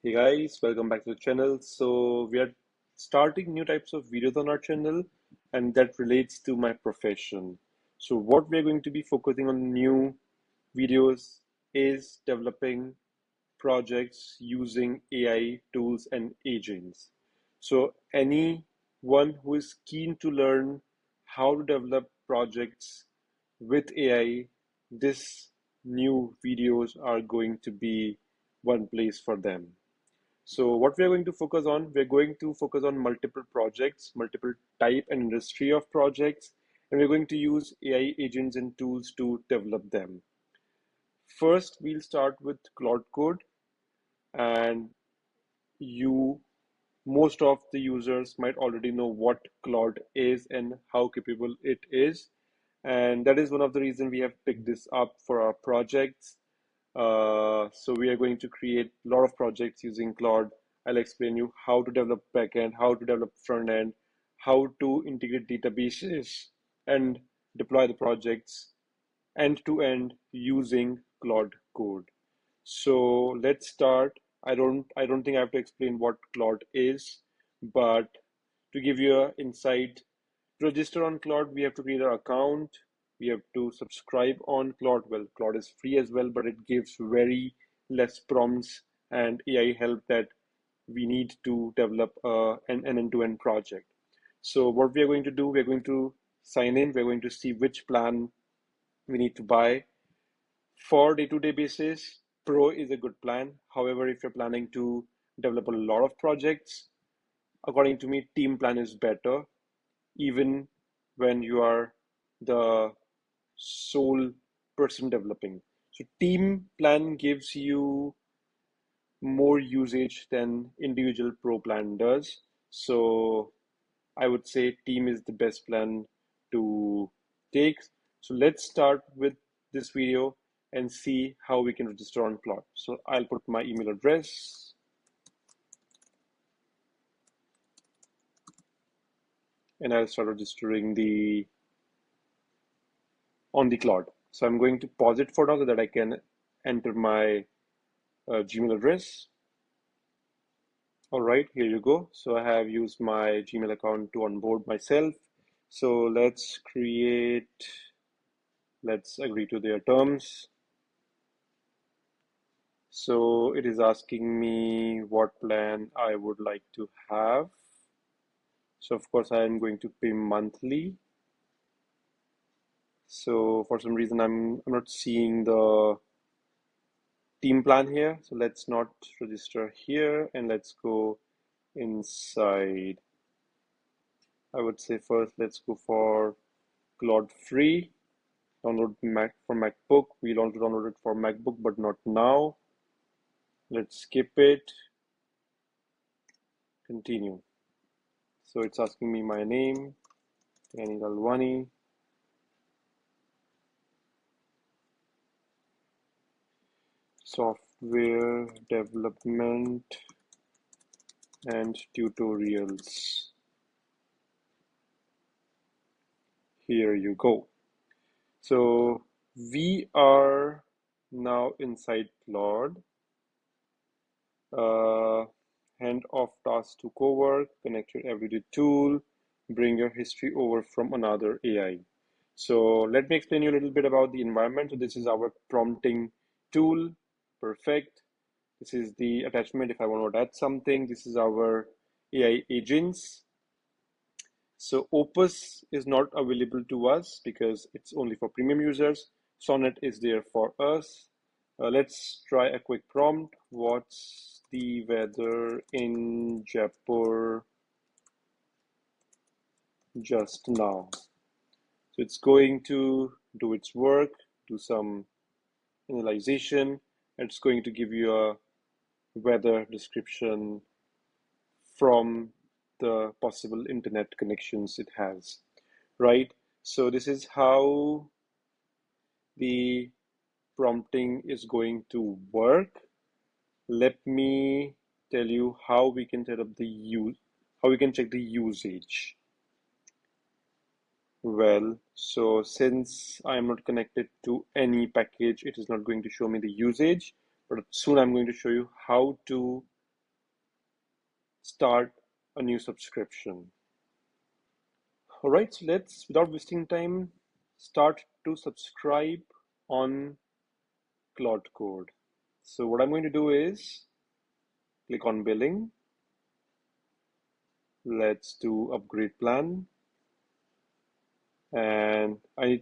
Hey guys, welcome back to the channel. So we are starting new types of videos on our channel and that relates to my profession. So what we're going to be focusing on new videos is developing projects using AI tools and agents. So anyone who is keen to learn how to develop projects with AI, this new videos are going to be one place for them. So what we are going to focus on, we're going to focus on multiple projects, multiple type and industry of projects, and we're going to use AI agents and tools to develop them. First, we'll start with Claude Code, and you, most of the users might already know what Claude is and how capable it is. And that is one of the reasons we have picked this up for our projects. So we are going to create a lot of projects using Claude. I'll explain you how to develop backend, how to develop front end, how to integrate databases and deploy the projects end to end using Claude Code. So let's start. I don't think I have to explain what Claude is, but to give you an insight, to register on Claude, we have to create an account. We have to subscribe on Claude. Well, Claude is free as well, but it gives very less prompts and AI help that we need to develop an end-to-end project. So what we are going to do, we're going to sign in. We're going to see which plan we need to buy. For day-to-day basis, Pro is a good plan. However, if you're planning to develop a lot of projects, according to me, team plan is better, even when you are the sole person developing. So team plan gives you more usage than individual pro plan does. So I would say team is the best plan to take. So let's start with this video and see how we can register on Claude. So I'll put my email address and I'll start registering on the Claude. So I'm going to pause it for now so that I can enter my Gmail address. All right, here you go. So I have used my Gmail account to onboard myself. So let's agree to their terms. So it is asking me what plan I would like to have. So of course I am going to pay monthly. So for some reason I'm not seeing the team plan here. So let's not register here and let's go inside. I would say first let's go for Claude free. Download Mac for MacBook. We'll also download it for MacBook, but not now. Let's skip it. Continue. So it's asking me my name, Anil Alwani. Software development and tutorials. Here you go. So we are now inside Claude. Hand off task to cowork, connect your everyday tool, bring your history over from another AI. So let me explain you a little bit about the environment. So this is our prompting tool. Perfect. This is the attachment if I want to add something. This is our AI agents. So Opus is not available to us because it's only for premium users. Sonnet is there for us. Let's try a quick prompt. What's the weather in Jaipur just now? So it's going to do its work, do some analyzation. It's going to give you a weather description from the possible internet connections it has, right? So this is how the prompting is going to work. Let me tell you how we can set up how we can check the usage. Well, so since I'm not connected to any package, it is not going to show me the usage, but soon I'm going to show you how to start a new subscription. All right, so let's, without wasting time, start to subscribe on Claude Code. So what I'm going to do is click on billing. Let's do upgrade plan. And I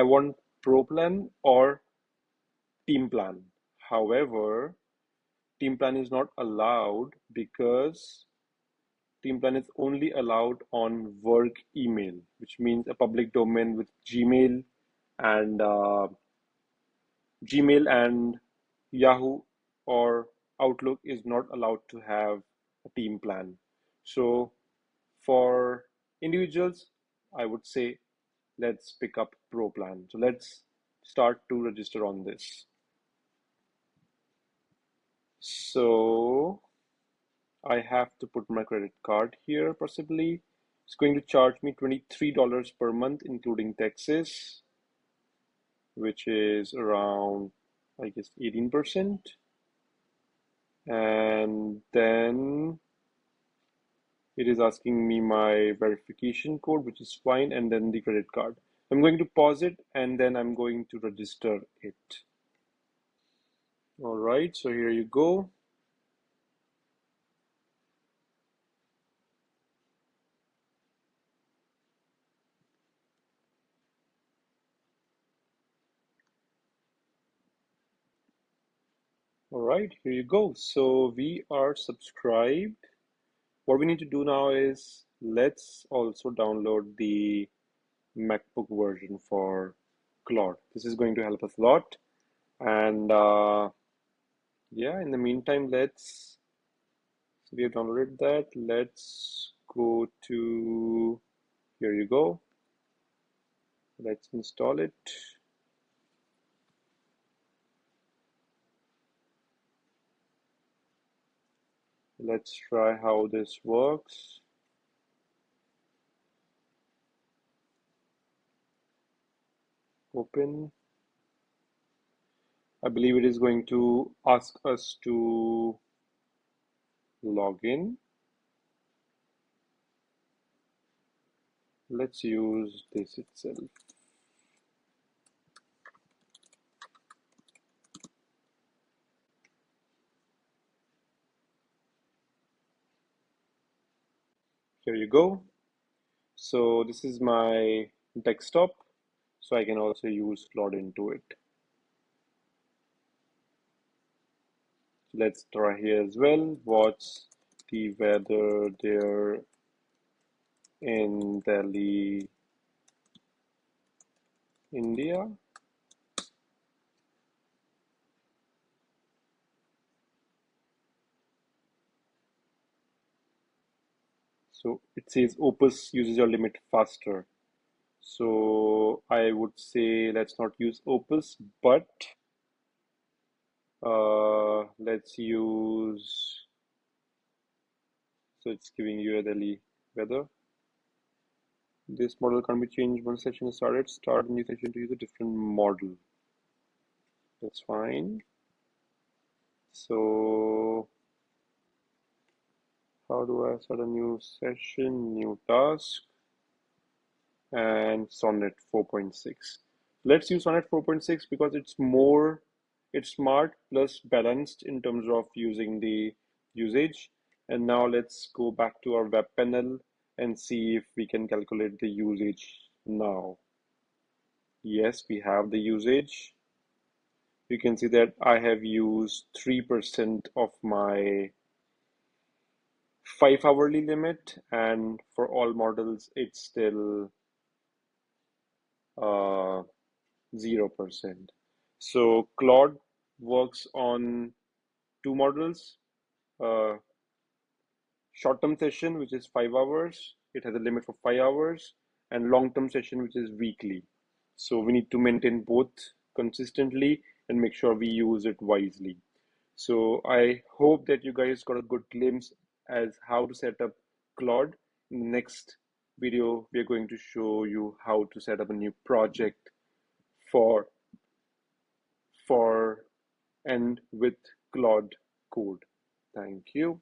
want pro plan or team plan. However, team plan is not allowed because team plan is only allowed on work email, which means a public domain with and Gmail and Yahoo or Outlook is not allowed to have a team plan. So for individuals, I would say let's pick up Pro plan. So let's start to register on this. So I have to put my credit card here possibly. It's going to charge me $23 per month, including taxes, which is around, I guess, 18%. And then it is asking me my verification code, which is fine, and then the credit card. I'm going to pause it and then I'm going to register it. All right, so here you go. All right, here you go. So we are subscribed. What we need to do now is let's also download the MacBook version for Claude. This is going to help us a lot. And yeah, in the meantime, we have downloaded that. Let's go to, here you go. Let's install it. Let's try how this works. Open. I believe it is going to ask us to log in. Let's use this itself. Here you go. So this is my desktop, so I can also use Claude into it. Let's try here as well. What's the weather there in Delhi, India? So it says Opus uses your limit faster. So I would say let's not use Opus, but let's use, so it's giving you a Delhi weather. This model can't be changed once session is started. Start a new session to use a different model. That's fine. So how do I start a new session, new task, and Sonnet 4.6. Let's use Sonnet 4.6 because it's smart plus balanced in terms of using the usage. And now let's go back to our web panel and see if we can calculate the usage now. Yes, we have the usage. You can see that I have used 3% of my 5 hourly limit, and for all models, it's still 0%. So Claude works on two models, uh, short-term session, which is 5 hours. It has a limit for 5 hours, and long-term session, which is weekly. So we need to maintain both consistently and make sure we use it wisely. So I hope that you guys got a good glimpse as how to set up Claude. In the next video, we are going to show you how to set up a new project for and with Claude Code. Thank you.